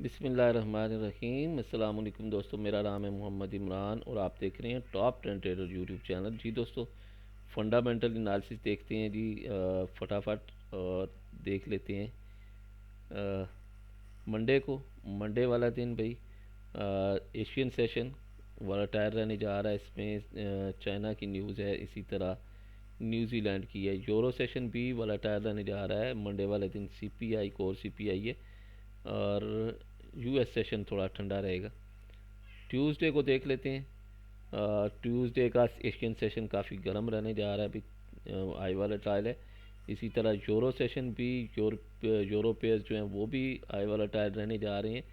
बिस्मिल्लाहिर्रहमानिर्रहीम। अस्सलाम वालेकुम दोस्तों, मेरा नाम है मोहम्मद इमरान और आप देख रहे हैं टॉप 10 ट्रेडर यूट्यूब चैनल। जी दोस्तों, फंडामेंटल एनालिसिस देखते हैं जी फटाफट और देख लेते हैं मंडे को। मंडे वाला दिन भाई एशियन सेशन वालाटायर रहने जा रहा है। इसमें चाइना की न्यूज़ है, इसी तरह न्यूजीलैंड की है। यूरो सेशन भी वालाटायर रहने जा रहा है मंडे वाले दिन। सीपीआई कोर सीपीआई है और यूएस सेशन थोड़ा ठंडा रहेगा। ट्यूसडे को देख लेते हैं। ट्यूसडे का एशियन सेशन काफ़ी गर्म रहने जा रहा है, अभी आई वाला ट्रायल है। इसी तरह यूरो सेशन भी यूरोपेयर्स जो हैं वो भी आई वाला ट्रायल रहने जा रहे हैं।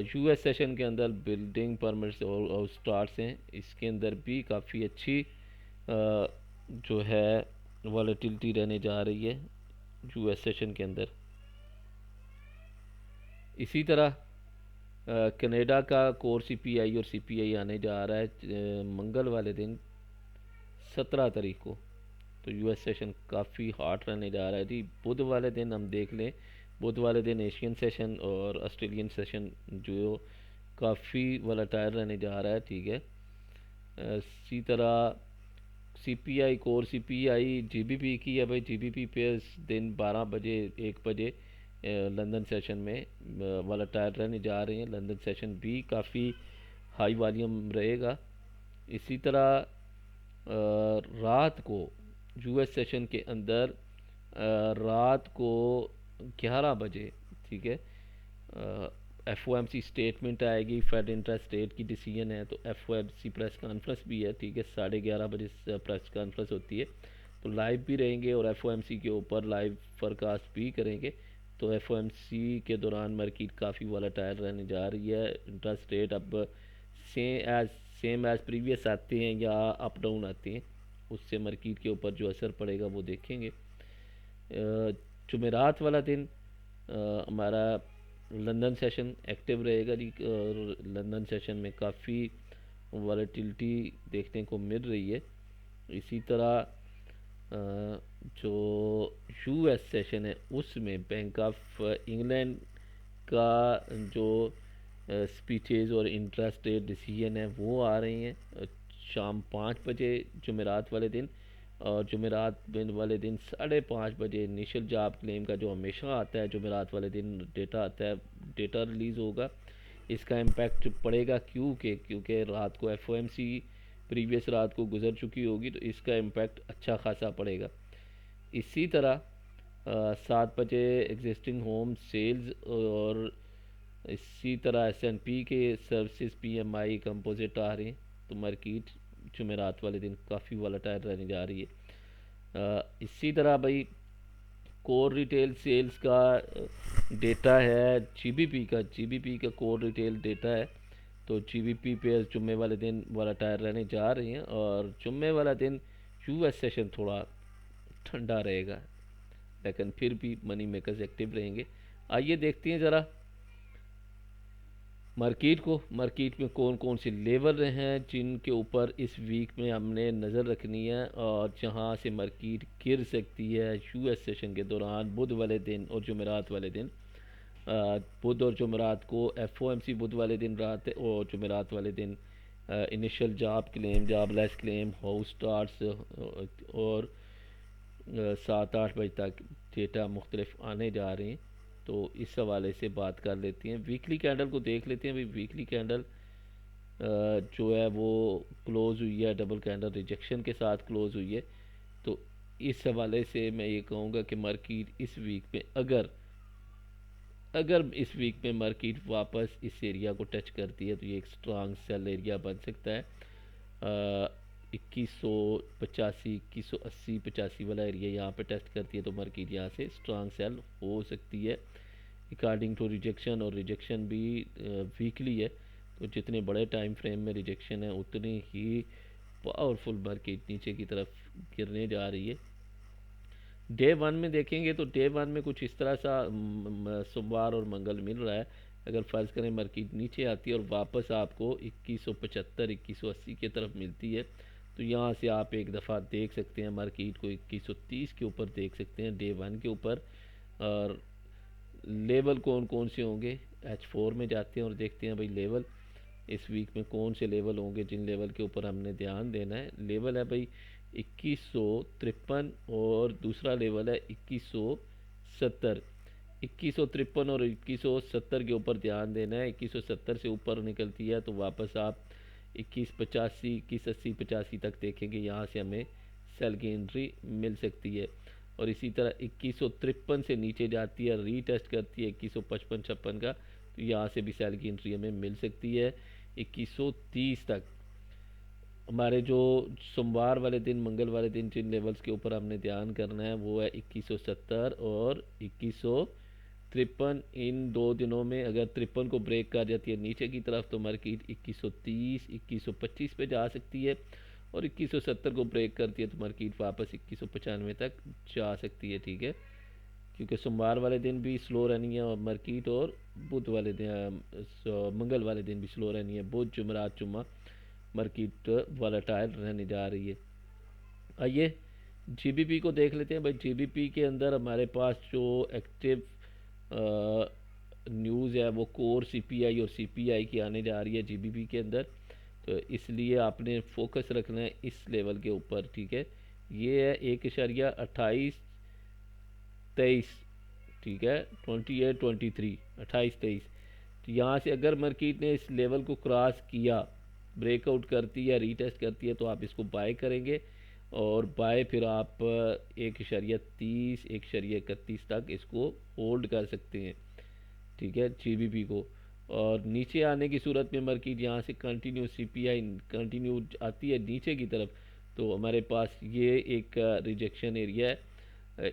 यूएस सेशन के अंदर बिल्डिंग परमिट्स और स्टार्ट्स हैं, इसके अंदर भी काफ़ी अच्छी जो है वॉलेटिलिटी रहने जा रही है यूएस सेशन के अंदर। इसी तरह कनाडा का कोर सीपीआई और सीपीआई आने जा रहा है मंगल वाले दिन 17 तारीख को। तो यूएस सेशन काफ़ी हॉट रहने जा रहा है जी। बुध वाले दिन हम देख लें, बुध वाले दिन एशियन सेशन और ऑस्ट्रेलियन सेशन जो काफ़ी वोलेटाइल रहने जा रहा है, ठीक है। इसी तरह सीपीआई कोर सीपीआई जीबीपी की है भाई। जीबीपी पेयर्स दिन 12 बजे 1 बजे लंदन सेशन में वोलेटाइल रहने जा रहे हैं। लंदन सेशन भी काफ़ी हाई वॉल्यूम रहेगा। इसी तरह रात को यूएस सेशन के अंदर रात को 11 बजे, ठीक है, एफओएमसी स्टेटमेंट आएगी। फेड इंटरेस्ट रेट की डिसीजन है, तो एफओएमसी प्रेस कॉन्फ्रेंस भी है, ठीक है। 11:30 बजे प्रेस कॉन्फ्रेंस होती है, तो लाइव भी रहेंगे और एफओएमसी के ऊपर लाइव फोरकास्ट भी करेंगे। तो एफओएमसी के दौरान मार्केट काफ़ी वोलेटाइल रहने जा रही है। इंटरेस्ट रेट अब सेम एज प्रीवियस आते हैं या अप डाउन आते हैं, उससे मार्केट के ऊपर जो असर पड़ेगा वो देखेंगे। जुमेरात वाला दिन हमारा लंदन सेशन एक्टिव रहेगा जी। और लंदन सेशन में काफ़ी वॉलेटिलिटी देखने को मिल रही है। इसी तरह जो यूएस सेशन है उसमें बैंक ऑफ इंग्लैंड का जो स्पीचेज़ और इंटरेस्ट रेट डिसीजन है वो आ रही हैं शाम 5 बजे जुमेरात वाले दिन। और जुमेरात वाले दिन 5:30 बजे इनिशियल जॉब क्लेम का जो हमेशा आता है जुमेरात वाले दिन डेटा आता है, डेटा रिलीज़ होगा। इसका इम्पैक्ट पड़ेगा क्योंकि रात को एफओएमसी प्रीवियस रात को गुजर चुकी होगी, तो इसका इम्पैक्ट अच्छा खासा पड़ेगा। इसी तरह 7 बजे एग्जिस्टिंग होम सेल्स और इसी तरह एसएनपी के सर्विसेज पीएमआई कंपोजिट आ रहे हैं। तो मार्केट जुमेरात वाले दिन काफ़ी वोलेटाइल रहने जा रही है। इसी तरह भाई कोर रिटेल सेल्स का डेटा है, जीबीपी का कोर रिटेल डेटा है। तो जीबीपी पे जुम्मे वाले दिन वोलेटाइल रहने जा रही हैं और जुम्मे वाला दिन यूएस सेशन थोड़ा ठंडा रहेगा, लेकिन फिर भी मनी मेकर्स एक्टिव रहेंगे। आइए देखते हैं ज़रा मार्केट में कौन कौन से लेवल हैं जिनके ऊपर इस वीक में हमने नज़र रखनी है और जहां से मार्केट गिर सकती है यूएस सेशन के दौरान बुध वाले दिन और जुमेरात वाले दिन। बुध और जुमेरात को एफओएमसी बुध वाले दिन रात और जुमेरात वाले दिन initial job claim, jobless claim, house starts और 7-8 बजे तक डेटा मुख्तलिफ आने जा रहे हैं। तो इस हवाले से बात कर लेते हैं। वीकली कैंडल को देख लेते हैं भाई। वीकली कैंडल जो है वो क्लोज़ हुई है, डबल कैंडल रिजेक्शन के साथ क्लोज़ हुई है। तो इस हवाले से मैं ये कहूँगा कि मार्केट इस वीक में अगर इस वीक में मार्केट वापस इस एरिया को टच करती है तो ये एक स्ट्रांग सेल एरिया बन सकता है। 2185, 2180-85 वाला एरिया यहाँ पे टेस्ट करती है तो मार्केट यहाँ से स्ट्रांग सेल हो सकती है अकॉर्डिंग टू रिजेक्शन। और रिजेक्शन भी वीकली है, तो जितने बड़े टाइम फ्रेम में रिजेक्शन है उतनी ही पावरफुल मार्केट नीचे की तरफ गिरने जा रही है। डे वन में देखेंगे तो डे वन में कुछ इस तरह सा सोमवार और मंगल मिल रहा है। अगर फ़र्ज़ करें मार्केट नीचे आती है और वापस आपको 2175, 2180 की तरफ मिलती है, तो यहाँ से आप एक दफ़ा देख सकते हैं मार्केट को 2130 के ऊपर देख सकते हैं डे वन के ऊपर। और लेवल कौन कौन से होंगे H4 में जाते हैं और देखते हैं भाई लेवल इस वीक में कौन से लेवल होंगे जिन लेवल के ऊपर हमने ध्यान देना है। लेवल है भाई 2153 और दूसरा लेवल है 2170। 2153 और 2170 के ऊपर ध्यान देना है। 2170 से ऊपर निकलती है तो वापस आप 2185, 2180, 85 तक देखेंगे, यहाँ से हमें सेल की एंट्री मिल सकती है। और इसी तरह 2153 से नीचे जाती है, रीटेस्ट करती है 2155, 56 का, तो यहाँ से भी सेल की एंट्री हमें मिल सकती है 2130 तक। हमारे जो सोमवार वाले दिन, मंगल वाले दिन जिन लेवल्स के ऊपर हमने ध्यान करना है वो है 2170 और 2153। इन दो दिनों में अगर 53 को ब्रेक कर जाती है नीचे की तरफ तो मार्केट 2130, 2125 पे जा सकती है, और 2170 को ब्रेक करती है तो मार्केट वापस 2195 तक जा सकती है। ठीक है, क्योंकि सोमवार वाले दिन भी स्लो रहनी है और मार्केट, और बुध वाले दिन, मंगल वाले दिन भी स्लो रहनी है। बुध, जुमरात, जुम्मा मार्केट वॉलेटाइल रहने जा रही है। आइए जीबीपी को देख लेते हैं। भाई जीबीपी के अंदर हमारे पास जो एक्टिव न्यूज़ है वो कोर सीपीआई और सीपीआई की आने जा रही है जीबीपी के अंदर, तो इसलिए आपने फोकस रखना है इस लेवल के ऊपर। ठीक है, ये है 1.2823। ठीक है, 2823, 2823। तो यहाँ से अगर मार्केट ने इस लेवल को क्रॉस किया, ब्रेकआउट करती है, रीटेस्ट करती है, तो आप इसको बाय करेंगे, और बाय फिर आप 1.30, 1.31 तक इसको होल्ड कर सकते हैं। ठीक है, जीबीपी को। और नीचे आने की सूरत में मार्केट यहाँ से कंटिन्यू सीपीआई कंटिन्यू आती है नीचे की तरफ, तो हमारे पास ये एक रिजेक्शन एरिया है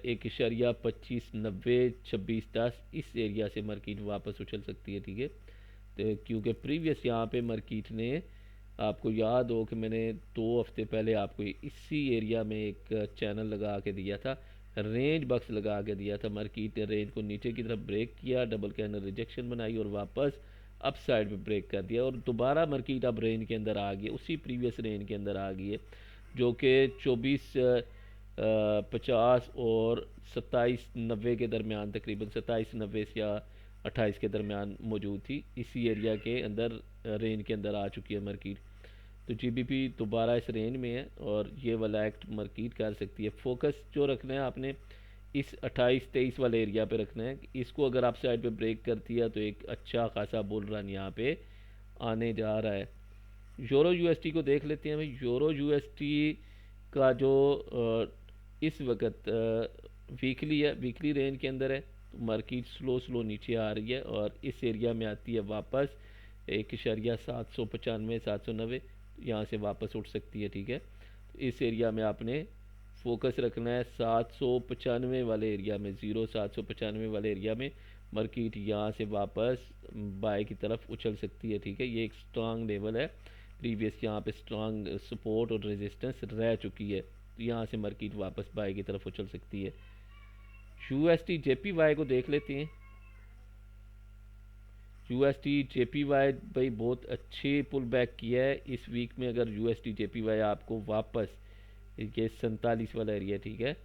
1.2590, 2610, इस एरिया से मार्केट वापस उछल सकती है। ठीक है, तो क्योंकि प्रीवियस यहाँ पे मार्केट ने, आपको याद हो कि मैंने 2 हफ्ते पहले आपको इसी एरिया में एक चैनल लगा के दिया था, रेंज बक्स लगा के दिया था। मार्केट ने रेंज को नीचे की तरफ ब्रेक किया, डबल कैंडल रिजेक्शन बनाई और वापस अप साइड पे ब्रेक कर दिया, और दोबारा मार्केट अब रेंज के अंदर आ गई है, उसी प्रीवियस रेंज के अंदर आ गई है जो कि 2450 और 2790 के दरमियान, तकरीबन 2790 या 28 के दरमियान मौजूद थी। इसी एरिया के अंदर रेंज के अंदर आ चुकी है मार्केट, तो जीबीपी दोबारा इस रेंज में है और ये वाला एक्ट मार्केट कर सकती है। फोकस जो रखना है आपने इस 28-23 वाले एरिया पे रखना है। इसको अगर आप साइड पे ब्रेक करती है तो एक अच्छा खासा बुल रन यहाँ पे आने जा रहा है। यूरो यूएसटी को देख लेते हैं। भाई यूरो यूएसटी का जो इस वक्त वीकली है, वीकली रेंज के अंदर है, तो मार्केट स्लो स्लो नीचे आ रही है और इस एरिया में आती है वापस 1.795, 790, यहाँ से वापस उठ सकती है। ठीक है, तो इस एरिया में आपने फोकस रखना है 795 वाले एरिया में, 795 वाले एरिया में मार्केट यहाँ से वापस बाय की तरफ उछल सकती है। ठीक है, ये एक स्ट्रांग लेवल है, प्रीवियस यहाँ पे स्ट्रांग सपोर्ट और रेजिस्टेंस रह चुकी है, तो यहाँ से मार्केट वापस बाय की तरफ उछल सकती है। यूएसटी जेपीवाई को देख लेते हैं। यूएसटी जेपीवाई भाई बहुत अच्छे पुल बैक किया है इस वीक में। अगर यूएसटी जेपीवाई आपको वापस ये 47 वाला एरिया, ठीक है,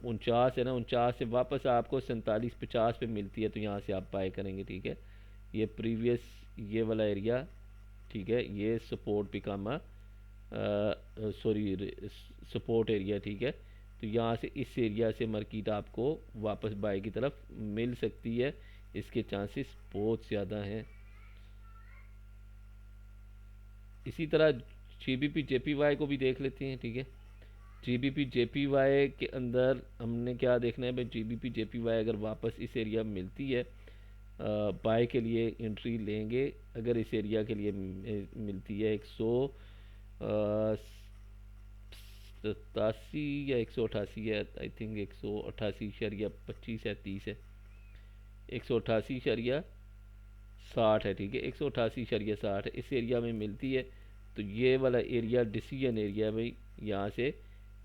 49 है ना, 49 से वापस आपको 47-50 पे मिलती है, तो यहाँ से आप बाय करेंगे। ठीक है, ये प्रीवियस ये वाला एरिया, ठीक है, ये सपोर्ट पिकामा, सॉरी, सपोर्ट एरिया। ठीक है, तो यहाँ से इस एरिया से मार्केट आपको वापस बाय की तरफ मिल सकती है, इसके चांसेस बहुत ज़्यादा हैं। इसी तरह जीबीपी जेपीवाई को भी देख लेते हैं। ठीक है, जीबीपी जेपीवाई के अंदर हमने क्या देखना है भाई, जीबीपी जेपीवाई अगर वापस इस एरिया में मिलती है बाय के लिए एंट्री लेंगे। अगर इस एरिया के लिए मिलती है 187 या 188 है, आई थिंक 188.25 है, 30 है, 188.60 है। ठीक है, 188.60 इस एरिया में मिलती है, तो ये वाला एरिया डिसीजन एरिया है भाई। यहाँ से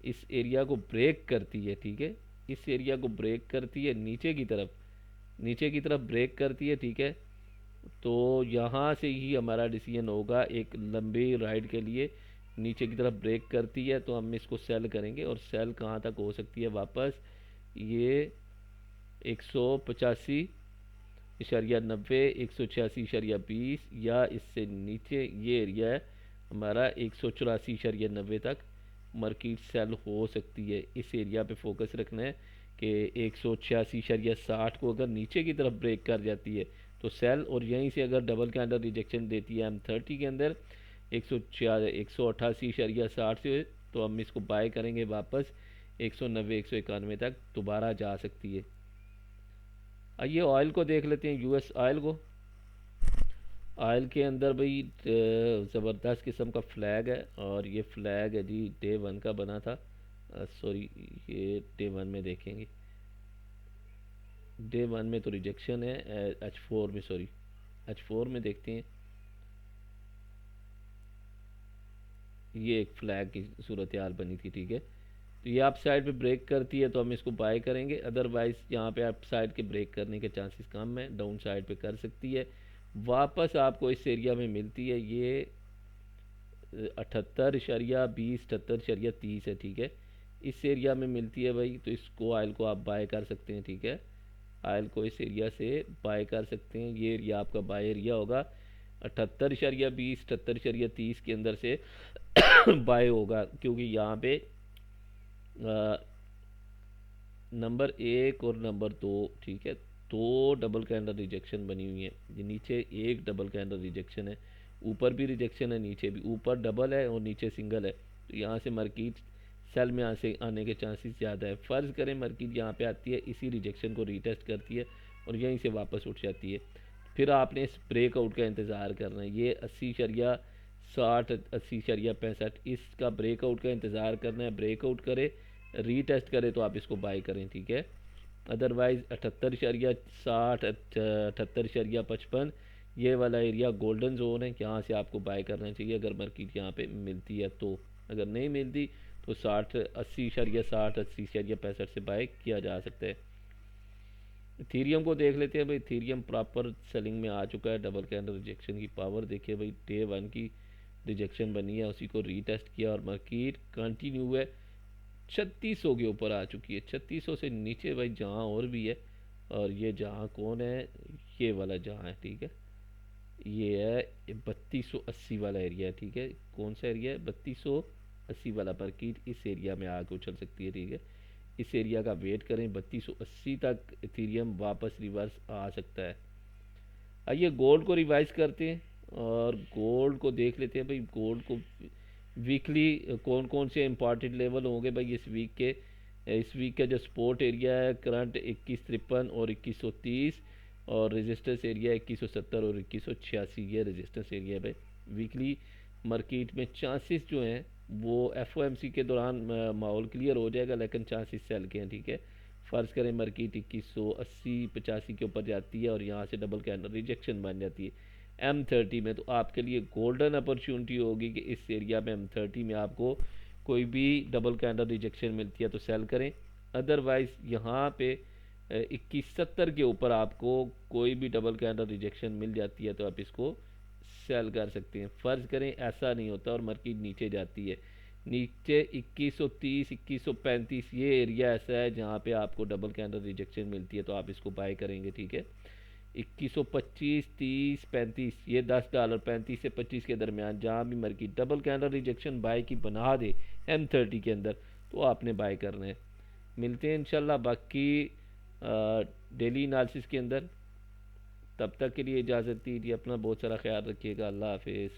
इस एरिया को ब्रेक करती है। ठीक है, इस एरिया को ब्रेक करती है नीचे की तरफ, नीचे की तरफ ब्रेक करती है। ठीक है, तो यहाँ से ही हमारा डिसीजन होगा एक लंबी राइड के लिए। नीचे की तरफ ब्रेक करती है तो हम इसको सेल करेंगे, और सेल कहाँ तक हो सकती है वापस, ये 185 इशारिया 90, 186,20 या इससे नीचे ये एरिया है हमारा 184,90 तक मार्केट सेल हो सकती है। इस एरिया पे फोकस रखना है कि 186,60 को अगर नीचे की तरफ ब्रेक कर जाती है तो सेल, और यहीं से अगर डबल कैंडल रिजेक्शन देती है M30 के अंदर 188,60 से, तो हम इसको बाय करेंगे वापस 190 191 तक दोबारा जा सकती है। आइए ऑयल को देख लेते हैं, यूएस ऑयल को। ऑयल के अंदर भाई ज़बरदस्त किस्म का फ्लैग है, और ये फ्लैग है जी डे 1 का बना था। सॉरी, ये डे 1 में देखेंगे, डे 1 में तो रिजेक्शन है, H4 में, सॉरी H4 में देखते हैं। ये एक फ्लैग की सूरत हाल बनी थी, ठीक है। तो ये अप साइड पे ब्रेक करती है तो हम इसको बाय करेंगे, अदरवाइज़ यहाँ पे अप साइड के ब्रेक करने के चांसेस कम है, डाउन साइड पे कर सकती है। वापस आपको इस एरिया में मिलती है ये 78,20, 78,30 है, ठीक है। इस एरिया में मिलती है भाई, तो इसको ऑयल को आप बाय कर सकते हैं, ठीक है। ऑयल को इस एरिया से बाय कर सकते हैं, ये एरिया आपका बाय एरिया होगा 78,20, 78,30 के अंदर से बाय होगा, क्योंकि यहाँ पे नंबर 1 और नंबर 2, ठीक है, दो डबल कैंडल रिजेक्शन बनी हुई है। ये नीचे एक डबल कैंडल रिजेक्शन है, ऊपर भी रिजेक्शन है, नीचे भी, ऊपर डबल है और नीचे सिंगल है। तो यहाँ से मार्केट सेल में से आने के चांसेस ज़्यादा है। फ़र्ज़ करें मार्केट यहाँ पे आती है, इसी रिजेक्शन को रीटेस्ट करती है और यहीं से वापस उठ जाती है, फिर आपने इस ब्रेकआउट का इंतज़ार करना है। ये 80,60, 80,65, इसका ब्रेकआउट का इंतज़ार करना है। ब्रेकआउट करे, रीटेस्ट करे तो आप इसको बाय करें, ठीक है। अदरवाइज़ 78,60, 78,55 ये वाला एरिया गोल्डन जोन है, यहाँ से आपको बाय करना चाहिए अगर मार्केट यहाँ पे मिलती है तो। अगर नहीं मिलती तो 60, 80,60, 80,65 से बाय किया जा सकता है। इथीरियम को देख लेते हैं भाई। इथीरियम प्रॉपर सेलिंग में आ चुका है, डबल कैंडल रिजेक्शन की पावर देखिए भाई, डे 1 की रिजेक्शन बनी है, उसी को रीटेस्ट किया और मार्केट कंटिन्यू है, 3600 के ऊपर आ चुकी है। 3600 से नीचे भाई जहाँ और भी है, और ये जहाँ कौन है, ये वाला जहाँ है, ठीक है, ये है 3280 वाला एरिया है, ठीक है। कौन सा एरिया है, 3280 वाला मार्केट इस एरिया में आगे उछल सकती है, ठीक है। इस एरिया का वेट करें, 3280 तक इथीरियम वापस रिवर्स आ सकता है। आइए गोल्ड को रिवाइज करते हैं और गोल्ड को देख लेते हैं भाई। गोल्ड को वीकली कौन कौन से इंपॉर्टेंट लेवल होंगे भाई इस वीक के। इस वीक का जो सपोर्ट एरिया है करंट 2153 और 2130, और रेजिस्टेंस एरिया 2170 और 2186, ये रेजिस्टेंस एरिया है भाई। वीकली मार्केट में चांसेस जो हैं वो एफओएमसी के दौरान माहौल क्लियर हो जाएगा, लेकिन चांसेस सेल के हैं, ठीक है। फ़र्ज़ करें मार्केट 2180-85 के ऊपर जाती है और यहाँ से डबल कैंडल रिजेक्शन बन जाती है M30 में, तो आपके लिए गोल्डन अपॉर्चुनिटी होगी कि इस एरिया में M30 में आपको कोई भी डबल कैंडल रिजेक्शन मिलती है तो सेल करें। अदरवाइज़ यहाँ पे 2170 के ऊपर आपको कोई भी डबल कैंडल रिजेक्शन मिल जाती है तो आप इसको सेल कर सकते हैं। फ़र्ज़ करें ऐसा नहीं होता और मार्केट नीचे जाती है, नीचे 2130, 2135 ये एरिया ऐसा है जहाँ पे आपको डबल कैंडल रिजेक्शन मिलती है तो आप इसको बाय करेंगे, ठीक है। 2125, 30, 35 ये $10, 35 से 25 के दरमियान जहाँ भी market double candle rejection buy की बना दे M30 के अंदर तो आपने बाय करना है। मिलते हैं इंशाल्लाह बाकी डेली एनालिसिस के अंदर। तब तक के लिए इजाज़त दीजिए, अपना बहुत सारा ख्याल रखिएगा। अल्लाह हाफिज़।